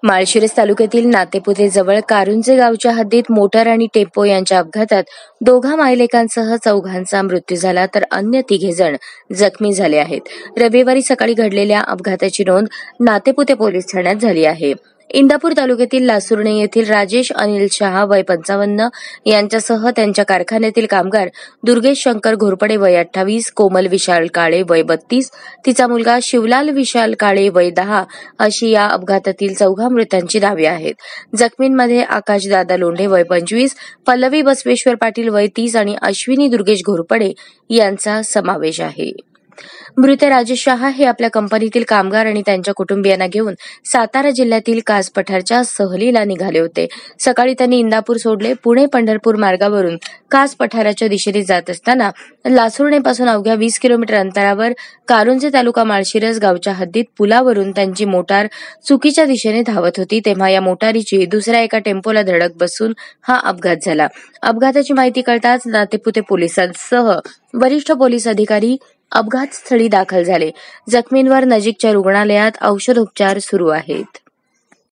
माळशिरस तालुक्यातील नातेपुते जवळ कारंजे गावच्या हद्दीत मोटार आणि टेम्पो यांच्या अपघातात दोघा मायलेकांसह चौघांचा मृत्यू झाला तर अन्य 3 जण जखमी झाले आहेत. रविवारी सकाळी घडलेल्या अपघाताची नोंद नातेपुते पोलीस ठाण्यात झाली आहे. इंदापूर तालुक्यातील लासुर्णे येथील राजेश अनिल शहा वय 55 यांच्यासह त्यांच्या कारखान्यातील कामगार दुर्गेश शंकर घोरपडे वय 28, कोमल विशाल काळे वय 32, तिचा मुलगा शिवलाल विशाल काळे वय 10 अशी या अपघातातील चौघा मृतांची नावे आहेत. जखमींमध्ये आकाशदादा लोंढे वय 25, पल्लवी बसवेश्वर पाटील वय 30 आणि अश्विनी दुर्गेश घोरपडे यांचा समावेश आहे. मृत राजेश शहा हे आपल्या कंपनीतील कामगार आणि त्यांच्या कुटुंबियांना घेऊन सातारा जिल्ह्यातील कास पठारच्या सहलीला निघाले होते. सकाळी त्यांनी इंदापूर सोडले. पुणे पंढरपूर मार्गावरून कास पठाराच्या दिशेने जात असताना लासुर्णेपासून अवघ्या 20 किलोमीटर अंतरावर कारंजे तालुका माळशिरस गावच्या हद्दीत पुलावरून त्यांची मोटार चुकीच्या दिशेने धावत होती, तेव्हा या मोटारीची दुसऱ्या एका टेम्पोला धडक बसून हा अपघात झाला. अपघाताची माहिती कळताच नातेपुते पोलिसांसह वरिष्ठ पोलीस अधिकारी अपघातस्थळी दाखल झाले. जखमींवर नजीकच्या रुग्णालयात औषधोपचार सुरू आहेत.